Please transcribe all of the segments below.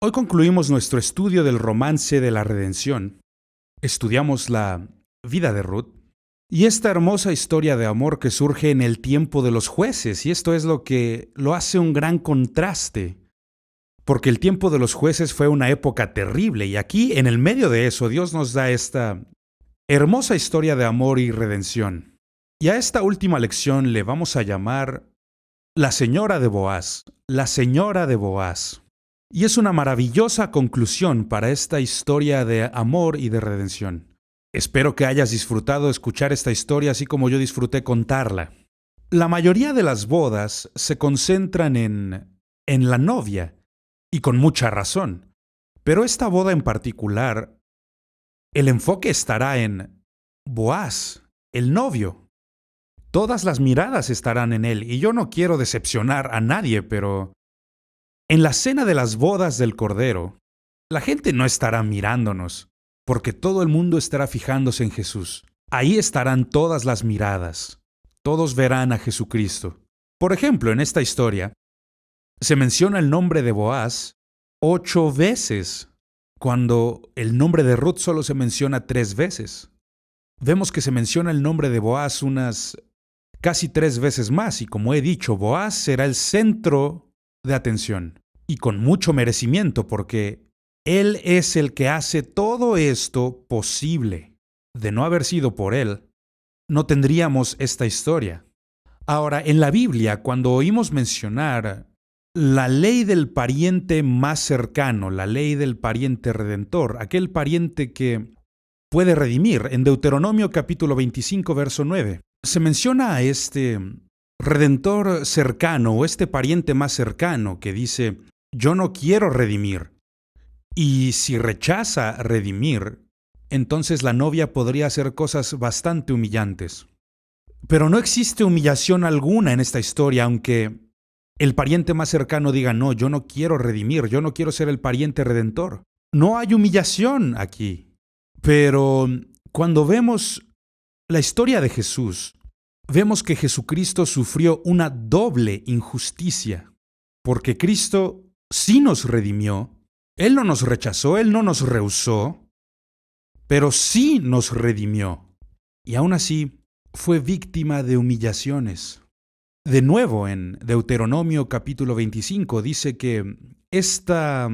Hoy concluimos nuestro estudio del romance de la redención. Estudiamos la vida de Ruth y esta hermosa historia de amor que surge en el tiempo de los jueces, y esto es lo que lo hace un gran contraste, porque el tiempo de los jueces fue una época terrible y aquí, en el medio de eso, Dios nos da esta hermosa historia de amor y redención. Y a esta última lección le vamos a llamar la señora de Boaz, la señora de Boaz. Y es una maravillosa conclusión para esta historia de amor y de redención. Espero que hayas disfrutado escuchar esta historia así como yo disfruté contarla. La mayoría de las bodas se concentran en la novia, y con mucha razón. Pero esta boda en particular, el enfoque estará en Boaz, el novio. Todas las miradas estarán en él, y yo no quiero decepcionar a nadie, pero en la cena de las bodas del Cordero, la gente no estará mirándonos, porque todo el mundo estará fijándose en Jesús. Ahí estarán todas las miradas. Todos verán a Jesucristo. Por ejemplo, en esta historia, se menciona el nombre de Boaz 8 veces, cuando el nombre de Ruth solo se menciona 3 veces. Vemos que se menciona el nombre de Boaz unas casi 3 veces más, y como he dicho, Boaz será el centro de atención, y con mucho merecimiento, porque él es el que hace todo esto posible. De no haber sido por él, no tendríamos esta historia. Ahora, en la Biblia, cuando oímos mencionar la ley del pariente más cercano, la ley del pariente redentor, aquel pariente que puede redimir, en Deuteronomio capítulo 25, verso 9, se menciona a este redentor cercano o este pariente más cercano que dice: yo no quiero redimir. Y si rechaza redimir, entonces la novia podría hacer cosas bastante humillantes. Pero no existe humillación alguna en esta historia, aunque el pariente más cercano diga: no, yo no quiero redimir, yo no quiero ser el pariente redentor. No hay humillación aquí. Pero cuando vemos la historia de Jesús, vemos que Jesucristo sufrió una doble injusticia, porque Cristo sí nos redimió. Él no nos rechazó, Él no nos rehusó, pero sí nos redimió. Y aún así fue víctima de humillaciones. De nuevo, en Deuteronomio capítulo 25 dice que esta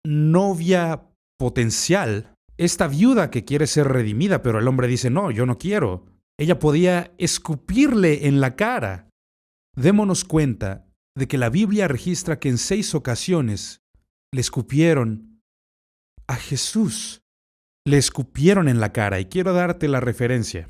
novia potencial, esta viuda que quiere ser redimida, pero el hombre dice: no, yo no quiero. Ella podía escupirle en la cara. Démonos cuenta de que la Biblia registra que en 6 ocasiones le escupieron a Jesús. Le escupieron en la cara, y quiero darte la referencia.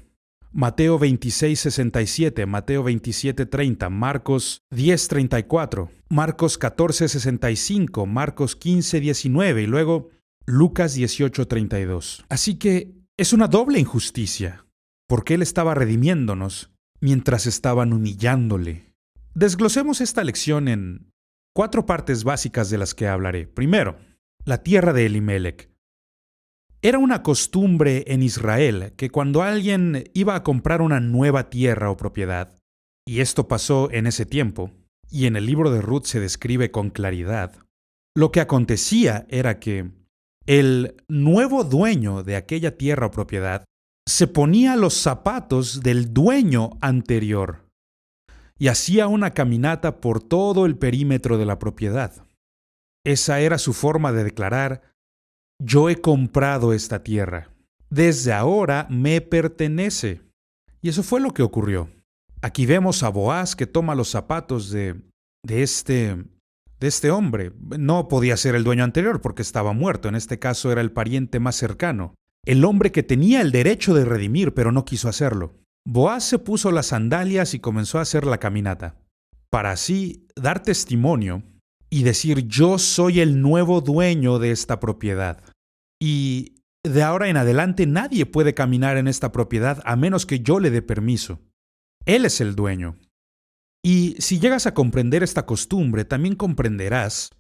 Mateo 26, 67, Mateo 27, 30, Marcos 10, 34, Marcos 14, 65, Marcos 15, 19 y luego Lucas 18, 32. Así que es una doble injusticia, porque Él estaba redimiéndonos mientras estaban humillándole. Desglosemos esta lección en 4 partes básicas de las que hablaré. Primero, la tierra de Elimelec. Era una costumbre en Israel que cuando alguien iba a comprar una nueva tierra o propiedad, y esto pasó en ese tiempo, y en el libro de Ruth se describe con claridad, lo que acontecía era que el nuevo dueño de aquella tierra o propiedad se ponía los zapatos del dueño anterior y hacía una caminata por todo el perímetro de la propiedad. Esa era su forma de declarar: yo he comprado esta tierra. Desde ahora me pertenece. Y eso fue lo que ocurrió. Aquí vemos a Boaz que toma los zapatos de este hombre. No podía ser el dueño anterior porque estaba muerto. En este caso era el pariente más cercano. El hombre que tenía el derecho de redimir, pero no quiso hacerlo. Boaz se puso las sandalias y comenzó a hacer la caminata, para así dar testimonio y decir: yo soy el nuevo dueño de esta propiedad. Y de ahora en adelante nadie puede caminar en esta propiedad a menos que yo le dé permiso. Él es el dueño. Y si llegas a comprender esta costumbre, también comprenderás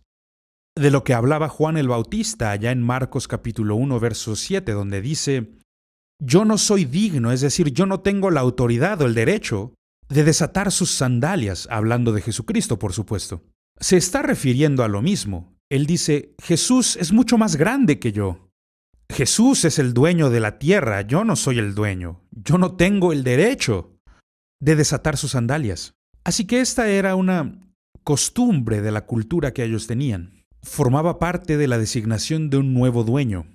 de lo que hablaba Juan el Bautista allá en Marcos capítulo 1, verso 7, donde dice: yo no soy digno, es decir, yo no tengo la autoridad o el derecho de desatar sus sandalias, hablando de Jesucristo, por supuesto. Se está refiriendo a lo mismo. Él dice, Jesús es mucho más grande que yo. Jesús es el dueño de la tierra, yo no soy el dueño. Yo no tengo el derecho de desatar sus sandalias. Así que esta era una costumbre de la cultura que ellos tenían. Formaba parte de la designación de un nuevo dueño.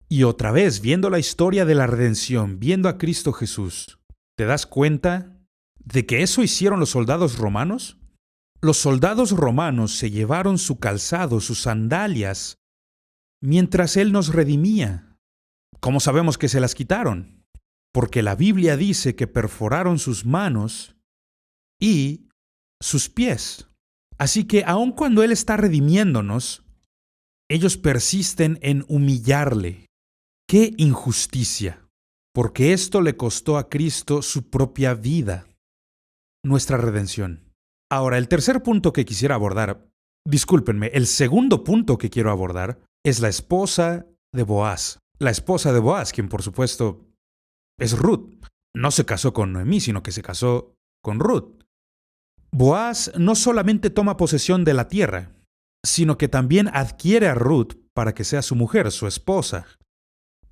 Y otra vez, viendo la historia de la redención, viendo a Cristo Jesús, ¿te das cuenta de que eso hicieron los soldados romanos? Los soldados romanos se llevaron su calzado, sus sandalias, mientras Él nos redimía. ¿Cómo sabemos que se las quitaron? Porque la Biblia dice que perforaron sus manos y sus pies. Así que aun cuando Él está redimiéndonos, ellos persisten en humillarle. ¡Qué injusticia! Porque esto le costó a Cristo su propia vida, nuestra redención. Ahora, el tercer punto que quisiera abordar, discúlpenme, el segundo punto que quiero abordar es la esposa de Boaz. La esposa de Boaz, quien por supuesto es Ruth. No se casó con Noemí, sino que se casó con Ruth. Boaz no solamente toma posesión de la tierra, sino que también adquiere a Ruth para que sea su mujer, su esposa.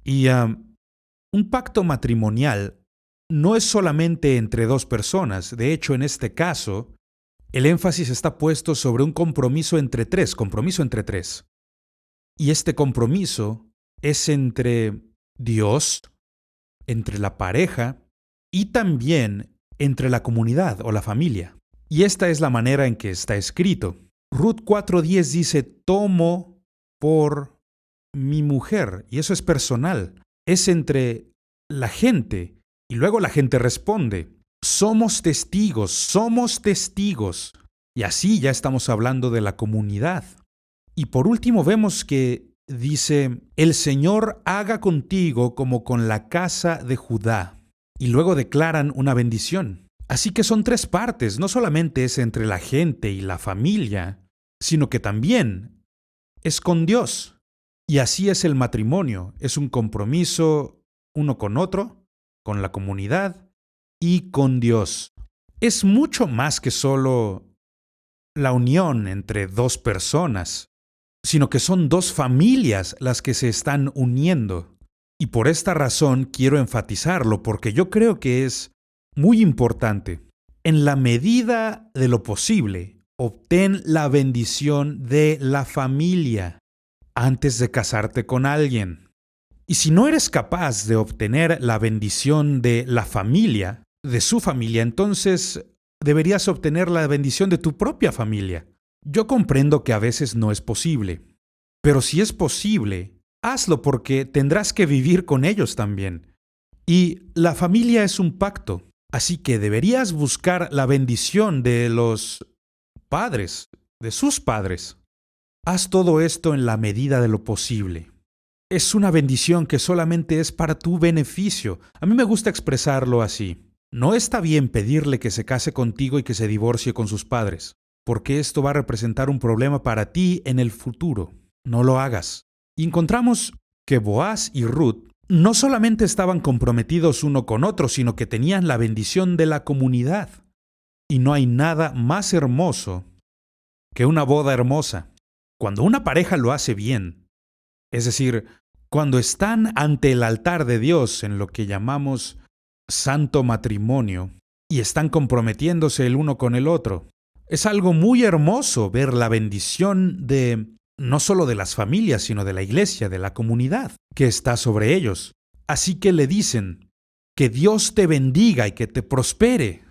Y un pacto matrimonial no es solamente entre dos personas. De hecho, en este caso, el énfasis está puesto sobre un compromiso entre tres. Y este compromiso es entre Dios, entre la pareja y también entre la comunidad o la familia. Y esta es la manera en que está escrito. Ruth 4:10 dice, tomo por mi mujer. Y eso es personal. Es entre la gente. Y luego la gente responde, somos testigos. Y así ya estamos hablando de la comunidad. Y por último vemos que dice, el Señor haga contigo como con la casa de Judá. Y luego declaran una bendición. Así que son tres partes, no solamente es entre la gente y la familia, sino que también es con Dios. Y así es el matrimonio, es un compromiso uno con otro, con la comunidad y con Dios. Es mucho más que solo la unión entre dos personas, sino que son dos familias las que se están uniendo. Y por esta razón quiero enfatizarlo, porque yo creo que es muy importante. En la medida de lo posible, obtén la bendición de la familia antes de casarte con alguien. Y si no eres capaz de obtener la bendición de la familia, de su familia, entonces deberías obtener la bendición de tu propia familia. Yo comprendo que a veces no es posible, pero si es posible, hazlo porque tendrás que vivir con ellos también. Y la familia es un pacto. Así que deberías buscar la bendición de los padres, de sus padres. Haz todo esto en la medida de lo posible. Es una bendición que solamente es para tu beneficio. A mí me gusta expresarlo así. No está bien pedirle que se case contigo y que se divorcie con sus padres, porque esto va a representar un problema para ti en el futuro. No lo hagas. Y encontramos que Boaz y Ruth no solamente estaban comprometidos uno con otro, sino que tenían la bendición de la comunidad. Y no hay nada más hermoso que una boda hermosa. Cuando una pareja lo hace bien, es decir, cuando están ante el altar de Dios en lo que llamamos santo matrimonio y están comprometiéndose el uno con el otro, es algo muy hermoso ver la bendición de no solo de las familias, sino de la iglesia, de la comunidad que está sobre ellos. Así que le dicen, que Dios te bendiga y que te prospere.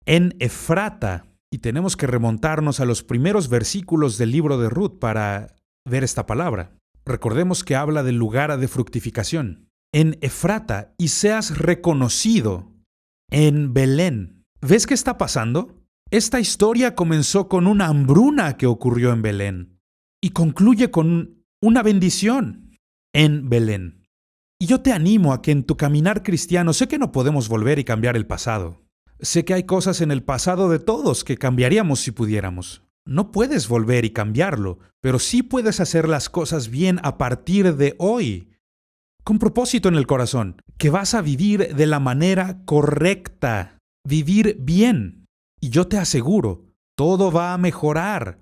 En Efrata, y tenemos que remontarnos a los primeros versículos del libro de Ruth para ver esta palabra. Recordemos que habla del lugar de fructificación. En Efrata, y seas reconocido en Belén. ¿Ves qué está pasando? Esta historia comenzó con una hambruna que ocurrió en Belén. Y concluye con una bendición en Belén. Y yo te animo a que en tu caminar cristiano, sé que no podemos volver y cambiar el pasado. Sé que hay cosas en el pasado de todos que cambiaríamos si pudiéramos. No puedes volver y cambiarlo, pero sí puedes hacer las cosas bien a partir de hoy. Con propósito en el corazón, que vas a vivir de la manera correcta, vivir bien. Y yo te aseguro, todo va a mejorar.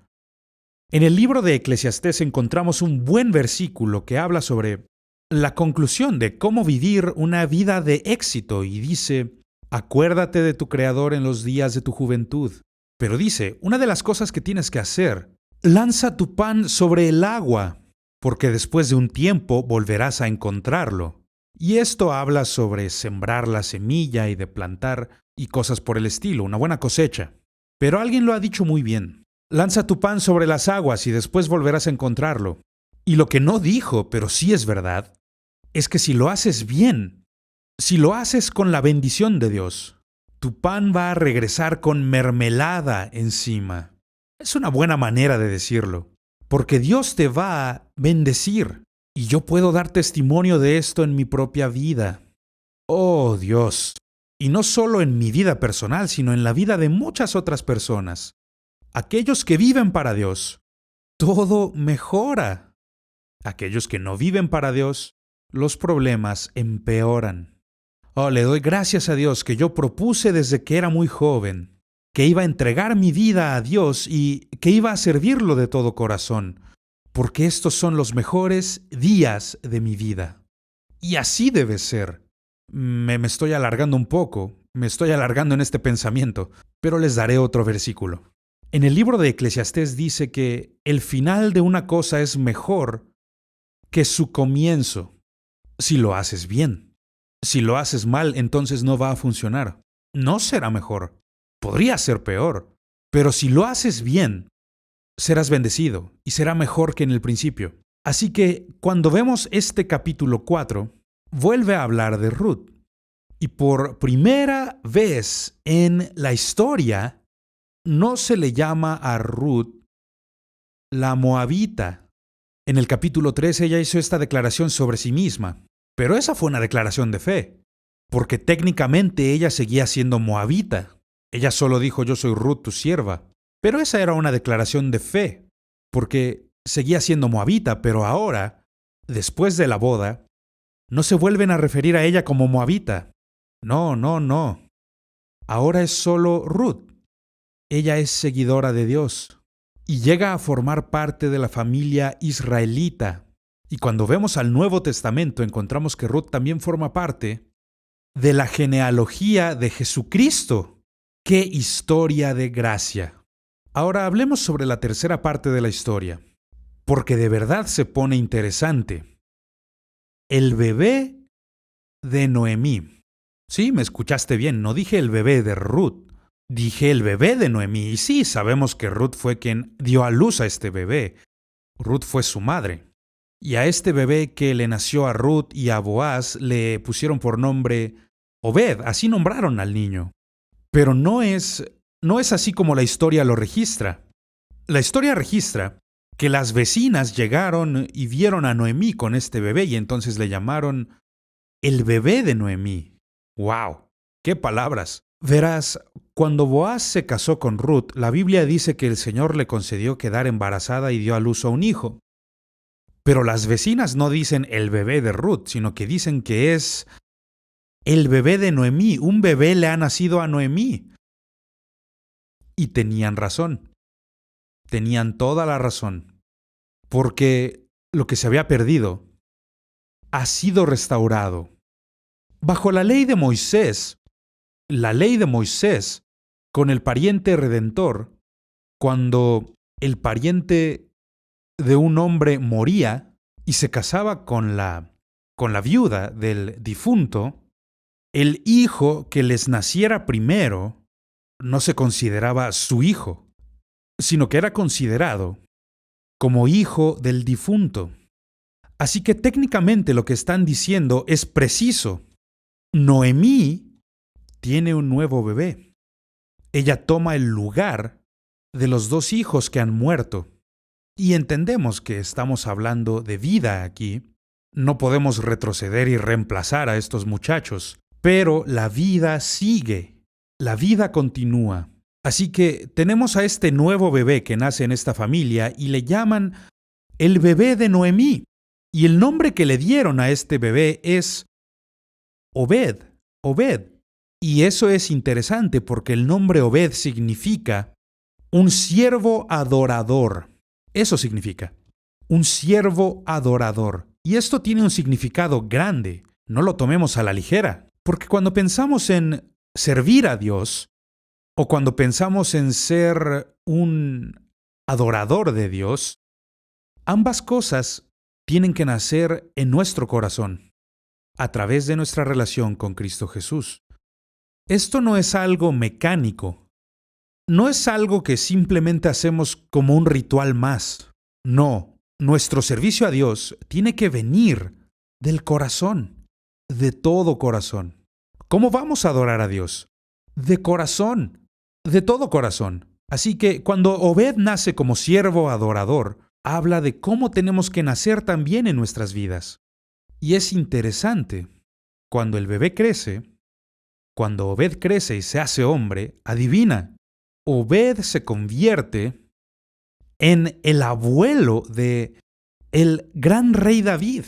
En el libro de Eclesiastés encontramos un buen versículo que habla sobre la conclusión de cómo vivir una vida de éxito y dice: acuérdate de tu Creador en los días de tu juventud. Pero dice, una de las cosas que tienes que hacer: lanza tu pan sobre el agua, porque después de un tiempo volverás a encontrarlo. Y esto habla sobre sembrar la semilla y de plantar y cosas por el estilo, una buena cosecha. Pero alguien lo ha dicho muy bien: lanza tu pan sobre las aguas y después volverás a encontrarlo. Y lo que no dijo, pero sí es verdad, es que si lo haces bien, si lo haces con la bendición de Dios, tu pan va a regresar con mermelada encima. Es una buena manera de decirlo, porque Dios te va a bendecir. Y yo puedo dar testimonio de esto en mi propia vida. Oh Dios, y no solo en mi vida personal, sino en la vida de muchas otras personas. Aquellos que viven para Dios, todo mejora. Aquellos que no viven para Dios, los problemas empeoran. Oh, le doy gracias a Dios que yo propuse desde que era muy joven que iba a entregar mi vida a Dios y que iba a servirlo de todo corazón, porque estos son los mejores días de mi vida. Y así debe ser. Me estoy alargando un poco, me estoy alargando en este pensamiento, pero les daré otro versículo. En el libro de Eclesiastés dice que el final de una cosa es mejor que su comienzo, si lo haces bien. Si lo haces mal, entonces no va a funcionar. No será mejor. Podría ser peor. Pero si lo haces bien, serás bendecido y será mejor que en el principio. Así que cuando vemos este capítulo 4, vuelve a hablar de Ruth. Y por primera vez en la historia, no se le llama a Ruth la Moabita. En el capítulo 3 ella hizo esta declaración sobre sí misma, pero esa fue una declaración de fe, porque técnicamente ella seguía siendo moabita. Ella solo dijo: yo soy Ruth, tu sierva. Pero esa era una declaración de fe, porque seguía siendo moabita, pero ahora, después de la boda, no se vuelven a referir a ella como moabita. No, no, no. Ahora es solo Ruth. Ella es seguidora de Dios y llega a formar parte de la familia israelita. Y cuando vemos al Nuevo Testamento encontramos que Ruth también forma parte de la genealogía de Jesucristo. ¡Qué historia de gracia! Ahora hablemos sobre la tercera parte de la historia, porque de verdad se pone interesante. El bebé de Noemí. Sí, me escuchaste bien, no dije el bebé de Ruth, dije el bebé de Noemí. Y sí, sabemos que Ruth fue quien dio a luz a este bebé. Ruth fue su madre. Y a este bebé que le nació a Ruth y a Boaz le pusieron por nombre Obed, así nombraron al niño. Pero no es así como la historia lo registra. La historia registra que las vecinas llegaron y vieron a Noemí con este bebé y entonces le llamaron el bebé de Noemí. ¡Wow! ¡Qué palabras! Verás, cuando Boaz se casó con Ruth, la Biblia dice que el Señor le concedió quedar embarazada y dio a luz a un hijo. Pero las vecinas no dicen el bebé de Ruth, sino que dicen que es el bebé de Noemí. Un bebé le ha nacido a Noemí. Y tenían razón. Tenían toda la razón. Porque lo que se había perdido ha sido restaurado. Bajo la ley de Moisés, con el pariente redentor, cuando el pariente de un hombre moría y se casaba con la viuda del difunto, el hijo que les naciera primero no se consideraba su hijo, sino que era considerado como hijo del difunto. Así que técnicamente lo que están diciendo es preciso. Noemí tiene un nuevo bebé. Ella toma el lugar de los dos hijos que han muerto. Y entendemos que estamos hablando de vida aquí. No podemos retroceder y reemplazar a estos muchachos, pero la vida sigue, la vida continúa. Así que tenemos a este nuevo bebé que nace en esta familia y le llaman el bebé de Noemí. Y el nombre que le dieron a este bebé es Obed. Y eso es interesante porque el nombre Obed significa un siervo adorador. Eso significa. Un siervo adorador. Y esto tiene un significado grande. No lo tomemos a la ligera. Porque cuando pensamos en servir a Dios, o cuando pensamos en ser un adorador de Dios, ambas cosas tienen que nacer en nuestro corazón, a través de nuestra relación con Cristo Jesús. Esto no es algo mecánico, no es algo que simplemente hacemos como un ritual más. No, nuestro servicio a Dios tiene que venir del corazón, de todo corazón. ¿Cómo vamos a adorar a Dios? De corazón, de todo corazón. Así que cuando Obed nace como siervo adorador, habla de cómo tenemos que nacer también en nuestras vidas. Y es interesante, cuando el bebé crece, cuando Obed crece y se hace hombre, adivina, Obed se convierte en el abuelo de el gran rey David.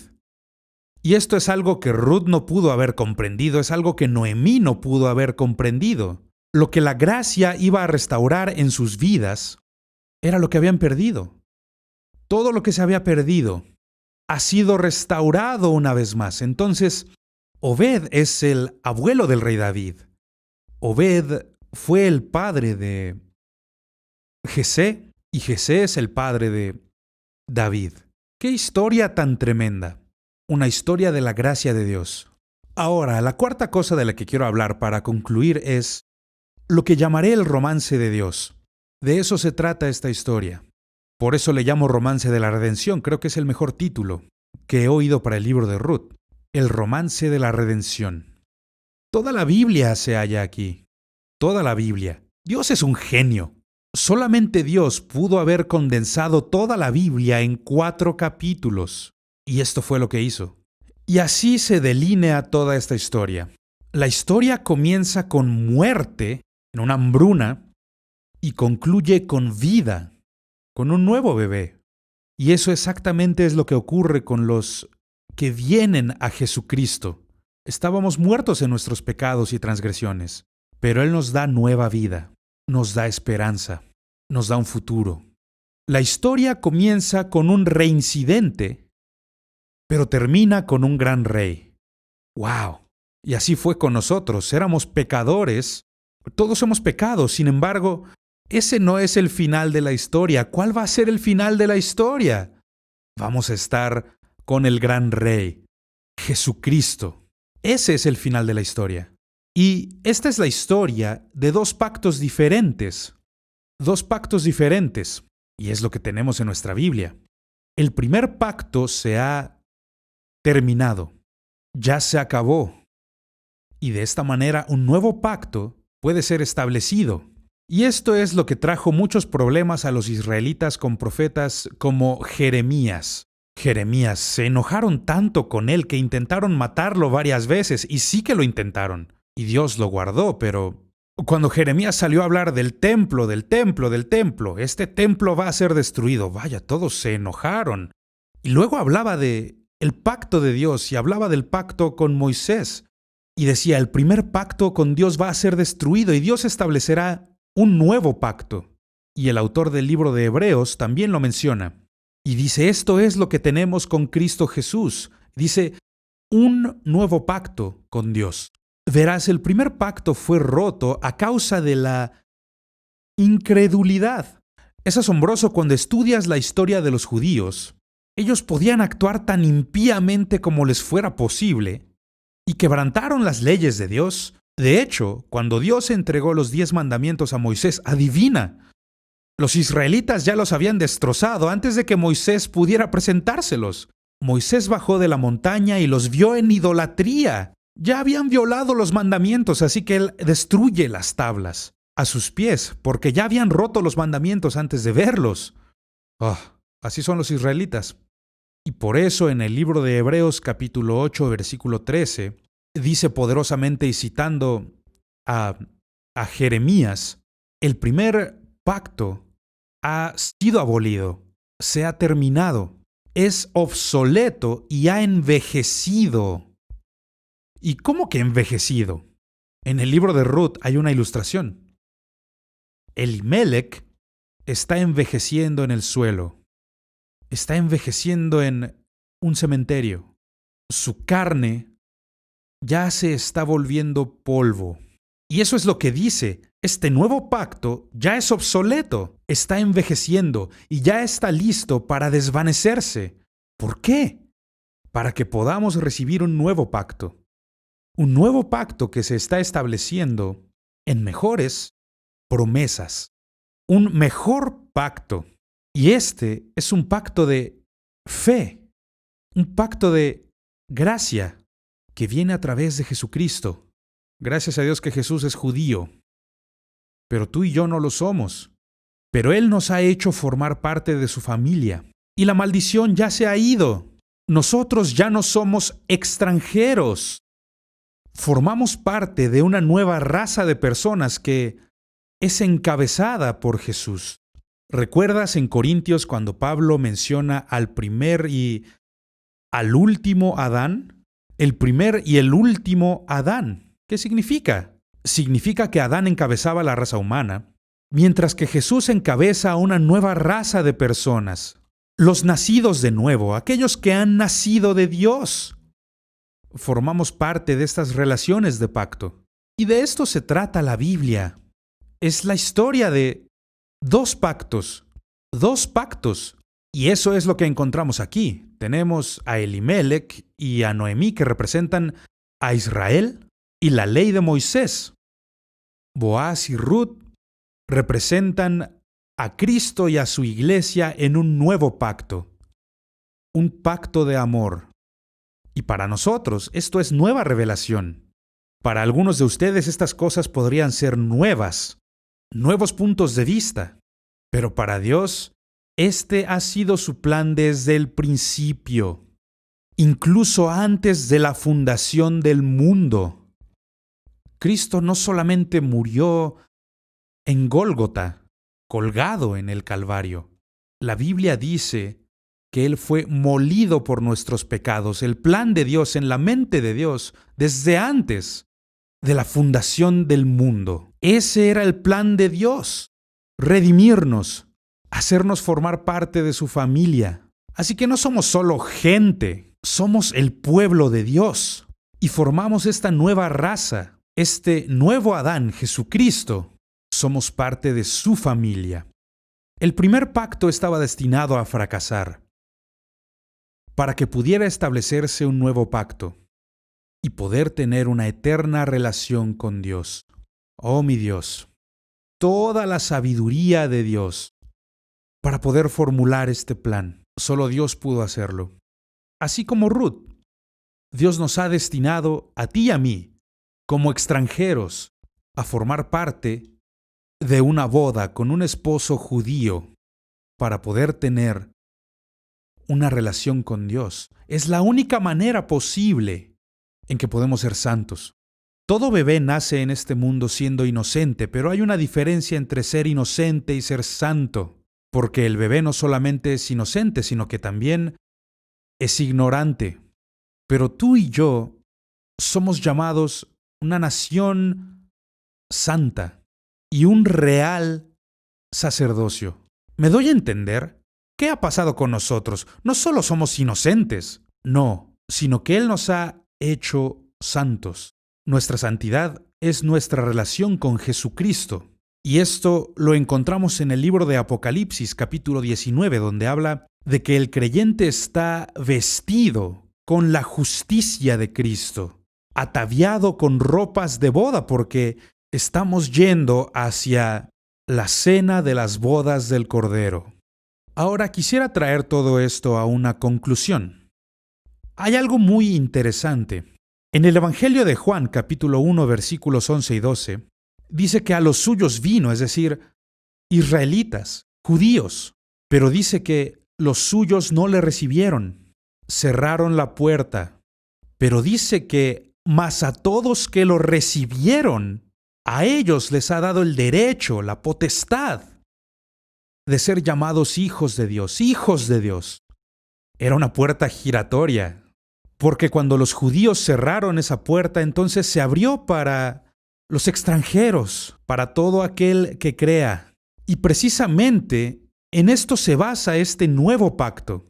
Y esto es algo que Ruth no pudo haber comprendido, es algo que Noemí no pudo haber comprendido. Lo que la gracia iba a restaurar en sus vidas era lo que habían perdido. Todo lo que se había perdido ha sido restaurado una vez más. Entonces, Obed es el abuelo del rey David. Obed fue el padre de Jesé y Jesé es el padre de David. ¡Qué historia tan tremenda! Una historia de la gracia de Dios. Ahora, la cuarta cosa de la que quiero hablar para concluir es lo que llamaré el romance de Dios. De eso se trata esta historia. Por eso le llamo Romance de la Redención, creo que es el mejor título que he oído para el libro de Ruth. El romance de la redención. Toda la Biblia se halla aquí. Toda la Biblia. Dios es un genio. Solamente Dios pudo haber condensado toda la Biblia en 4 capítulos. Y esto fue lo que hizo. Y así se delinea toda esta historia. La historia comienza con muerte en una hambruna y concluye con vida, con un nuevo bebé. Y eso exactamente es lo que ocurre con los que vienen a Jesucristo. Estábamos muertos en nuestros pecados y transgresiones, pero Él nos da nueva vida, nos da esperanza, nos da un futuro. La historia comienza con un reincidente, pero termina con un gran rey. ¡Wow! Y así fue con nosotros. Éramos pecadores. Todos hemos pecado. Sin embargo, ese no es el final de la historia. ¿Cuál va a ser el final de la historia? Vamos a estar con el gran rey, Jesucristo. Ese es el final de la historia. Y esta es la historia de 2 pactos diferentes. 2 pactos diferentes. Y es lo que tenemos en nuestra Biblia. El primer pacto se ha terminado. Ya se acabó. Y de esta manera un nuevo pacto puede ser establecido. Y esto es lo que trajo muchos problemas a los israelitas con profetas como Jeremías. Jeremías se enojaron tanto con él que intentaron matarlo varias veces, y sí que lo intentaron. Y Dios lo guardó, pero cuando Jeremías salió a hablar del templo, este templo va a ser destruido, vaya, todos se enojaron. Y luego hablaba de el pacto de Dios y hablaba del pacto con Moisés. Y decía, el primer pacto con Dios va a ser destruido y Dios establecerá un nuevo pacto. Y el autor del libro de Hebreos también lo menciona. Y dice, esto es lo que tenemos con Cristo Jesús. Dice, un nuevo pacto con Dios. Verás, el primer pacto fue roto a causa de la incredulidad. Es asombroso cuando estudias la historia de los judíos. Ellos podían actuar tan impíamente como les fuera posible y quebrantaron las leyes de Dios. De hecho, cuando Dios entregó los 10 mandamientos a Moisés, adivina, los israelitas ya los habían destrozado antes de que Moisés pudiera presentárselos. Moisés bajó de la montaña y los vio en idolatría. Ya habían violado los mandamientos, así que él destruye las tablas a sus pies, porque ya habían roto los mandamientos antes de verlos. Así son los israelitas. Y por eso en el libro de Hebreos capítulo 8, versículo 13, dice poderosamente y citando a Jeremías, el primer pacto ha sido abolido, se ha terminado, es obsoleto y ha envejecido. ¿Y cómo que envejecido? En el libro de Ruth hay una ilustración. Elimelec está envejeciendo en el suelo. está envejeciendo en un cementerio. Su carne ya se está volviendo polvo. Y eso es lo que dice. Este nuevo pacto ya es obsoleto, está envejeciendo y ya está listo para desvanecerse. ¿Por qué? Para que podamos recibir un nuevo pacto. Un nuevo pacto que se está estableciendo en mejores promesas. Un mejor pacto. Y este es un pacto de fe. Un pacto de gracia que viene a través de Jesucristo. Gracias a Dios que Jesús es judío. Pero tú y yo no lo somos. Pero Él nos ha hecho formar parte de su familia. Y la maldición ya se ha ido. Nosotros ya no somos extranjeros. Formamos parte de una nueva raza de personas que es encabezada por Jesús. ¿Recuerdas en Corintios cuando Pablo menciona al primer y al último Adán? El primer y el último Adán. ¿Qué significa? Significa que Adán encabezaba la raza humana, mientras que Jesús encabeza a una nueva raza de personas. Los nacidos de nuevo, aquellos que han nacido de Dios. Formamos parte de estas relaciones de pacto. Y de esto se trata la Biblia. Es la historia de dos pactos. Y eso es lo que encontramos aquí. Tenemos a Elimelech y a Noemí que representan a Israel y la ley de Moisés. Boaz y Ruth representan a Cristo y a su iglesia en un nuevo pacto. Un pacto de amor. Y para nosotros esto es nueva revelación. Para algunos de ustedes estas cosas podrían ser nuevos puntos de vista. Pero para Dios, este ha sido su plan desde el principio, incluso antes de la fundación del mundo. Cristo no solamente murió en Gólgota, colgado en el Calvario. La Biblia dice que Él fue molido por nuestros pecados, el plan de Dios en la mente de Dios desde antes de la fundación del mundo. Ese era el plan de Dios, redimirnos, hacernos formar parte de su familia. Así que no somos solo gente, somos el pueblo de Dios y formamos esta nueva raza, este nuevo Adán, Jesucristo. Somos parte de su familia. El primer pacto estaba destinado a fracasar para que pudiera establecerse un nuevo pacto y poder tener una eterna relación con Dios. Oh mi Dios, toda la sabiduría de Dios para poder formular este plan. Solo Dios pudo hacerlo. Así como Ruth, Dios nos ha destinado a ti y a mí, como extranjeros, a formar parte de una boda con un esposo judío para poder tener una relación con Dios. Es la única manera posible en que podemos ser santos. Todo bebé nace en este mundo siendo inocente, pero hay una diferencia entre ser inocente y ser santo, porque el bebé no solamente es inocente, sino que también es ignorante. Pero tú y yo somos llamados una nación santa y un real sacerdocio. ¿Me doy a entender? ¿Qué ha pasado con nosotros? No solo somos inocentes, no, sino que Él nos ha hecho santos. Nuestra santidad es nuestra relación con Jesucristo. Y esto lo encontramos en el libro de Apocalipsis, capítulo 19, donde habla de que el creyente está vestido con la justicia de Cristo, ataviado con ropas de boda, porque estamos yendo hacia la cena de las bodas del Cordero. Ahora quisiera traer todo esto a una conclusión. Hay algo muy interesante. En el Evangelio de Juan, capítulo 1, versículos 11 y 12, dice que a los suyos vino, es decir, israelitas, judíos, pero dice que los suyos no le recibieron, cerraron la puerta, pero dice que mas a todos que lo recibieron, a ellos les ha dado el derecho, la potestad de ser llamados hijos de Dios, hijos de Dios. Era una puerta giratoria, porque cuando los judíos cerraron esa puerta, entonces se abrió para los extranjeros, para todo aquel que crea. Y precisamente En esto se basa este nuevo pacto.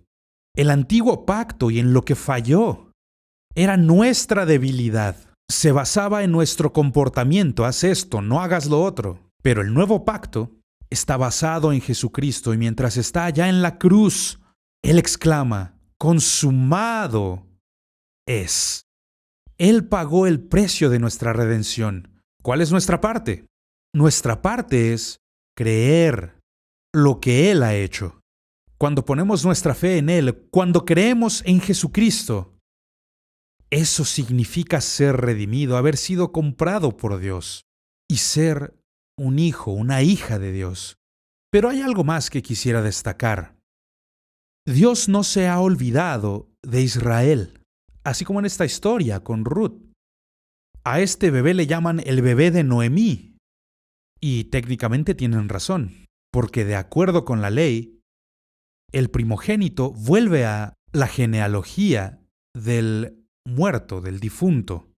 El antiguo pacto y en lo que falló era nuestra debilidad. Se basaba en nuestro comportamiento, haz esto, no hagas lo otro. Pero el nuevo pacto está basado en Jesucristo y mientras está allá en la cruz, Él exclama, consumado es. Él pagó el precio de nuestra redención. ¿Cuál es nuestra parte? Nuestra parte es creer lo que Él ha hecho. Cuando ponemos nuestra fe en Él, cuando creemos en Jesucristo, eso significa ser redimido, haber sido comprado por Dios y ser un hijo, una hija de Dios. Pero hay algo más que quisiera destacar. Dios no se ha olvidado de Israel, así como en esta historia con Ruth. A este bebé le llaman el bebé de Noemí. Y técnicamente tienen razón, porque de acuerdo con la ley, el primogénito vuelve a la genealogía del muerto, del difunto.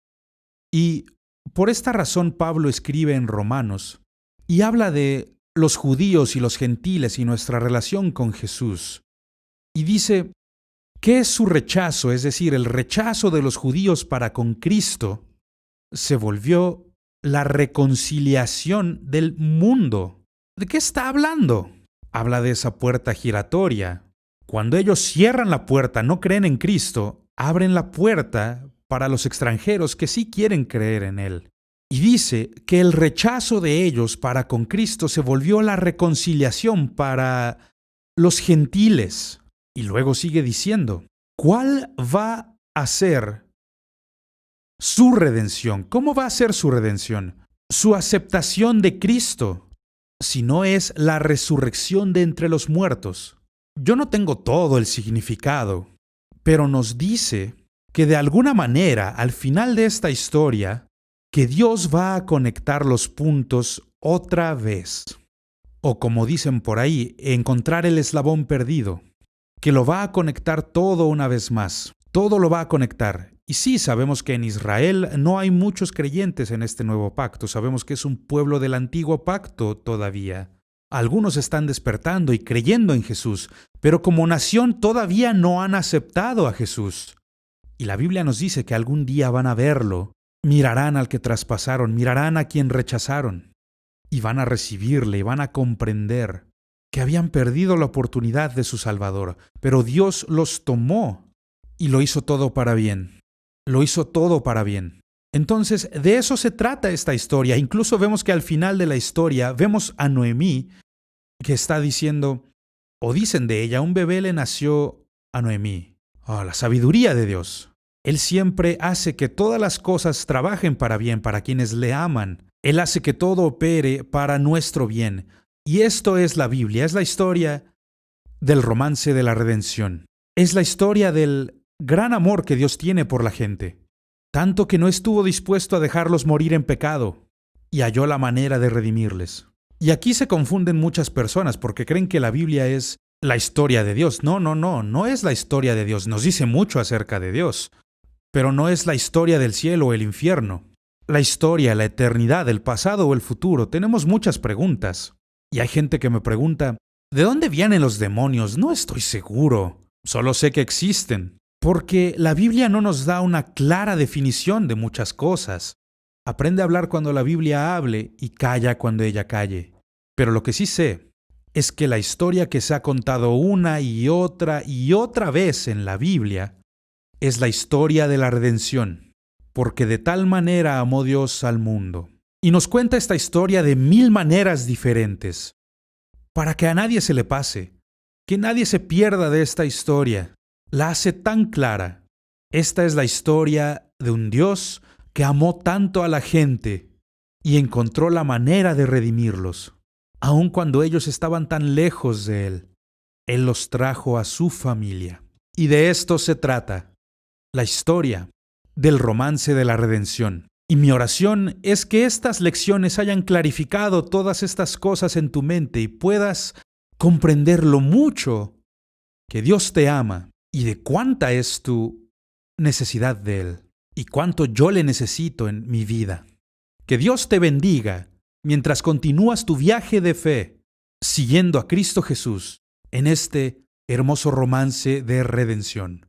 Y por esta razón Pablo escribe en Romanos y habla de los judíos y los gentiles y nuestra relación con Jesús. Y dice, ¿qué es su rechazo? Es decir, el rechazo de los judíos para con Cristo se volvió la reconciliación del mundo. ¿De qué está hablando? Habla de esa puerta giratoria. Cuando ellos cierran la puerta, no creen en Cristo, abren la puerta para los extranjeros que sí quieren creer en Él. Y dice que el rechazo de ellos para con Cristo se volvió la reconciliación para los gentiles. Y luego sigue diciendo, ¿cuál va a ser su redención? ¿Cómo va a ser su redención? Su aceptación de Cristo, si no es la resurrección de entre los muertos. Yo no tengo todo el significado, pero nos dice que de alguna manera, al final de esta historia, que Dios va a conectar los puntos otra vez. O como dicen por ahí, encontrar el eslabón perdido, que lo va a conectar todo una vez más. Todo lo va a conectar. Y sí, sabemos que en Israel no hay muchos creyentes en este nuevo pacto. Sabemos que es un pueblo del antiguo pacto todavía. Algunos están despertando y creyendo en Jesús, pero como nación todavía no han aceptado a Jesús. Y la Biblia nos dice que algún día van a verlo, mirarán al que traspasaron, mirarán a quien rechazaron, y van a recibirle y van a comprender que habían perdido la oportunidad de su Salvador, pero Dios los tomó y lo hizo todo para bien. Lo hizo todo para bien. Entonces, de eso se trata esta historia. Incluso vemos que al final de la historia vemos a Noemí que está diciendo, o dicen de ella, un bebé le nació a Noemí. La sabiduría de Dios. Él siempre hace que todas las cosas trabajen para bien, para quienes le aman. Él hace que todo opere para nuestro bien. Y esto es la Biblia, es la historia del romance de la redención. Es la historia del gran amor que Dios tiene por la gente. Tanto que no estuvo dispuesto a dejarlos morir en pecado y halló la manera de redimirles. Y aquí se confunden muchas personas porque creen que la Biblia es la historia de Dios. No es la historia de Dios. Nos dice mucho acerca de Dios, pero no es la historia del cielo o el infierno. La historia, la eternidad, el pasado o el futuro. Tenemos muchas preguntas. Y hay gente que me pregunta, ¿de dónde vienen los demonios? No estoy seguro. Solo sé que existen. Porque la Biblia no nos da una clara definición de muchas cosas. Aprende a hablar cuando la Biblia hable y calla cuando ella calle. Pero lo que sí sé es que la historia que se ha contado una y otra vez en la Biblia es la historia de la redención. Porque de tal manera amó Dios al mundo. Y nos cuenta esta historia de 1000 maneras diferentes. Para que a nadie se le pase, que nadie se pierda de esta historia. La hace tan clara. Esta es la historia de un Dios que amó tanto a la gente y encontró la manera de redimirlos. Aun cuando ellos estaban tan lejos de Él, Él los trajo a su familia. Y de esto se trata, la historia del romance de la redención. Y mi oración es que estas lecciones hayan clarificado todas estas cosas en tu mente y puedas comprender lo mucho que Dios te ama y de cuánta es tu necesidad de Él y cuánto yo le necesito en mi vida. Que Dios te bendiga mientras continúas tu viaje de fe. siguiendo a Cristo Jesús en este hermoso romance de redención.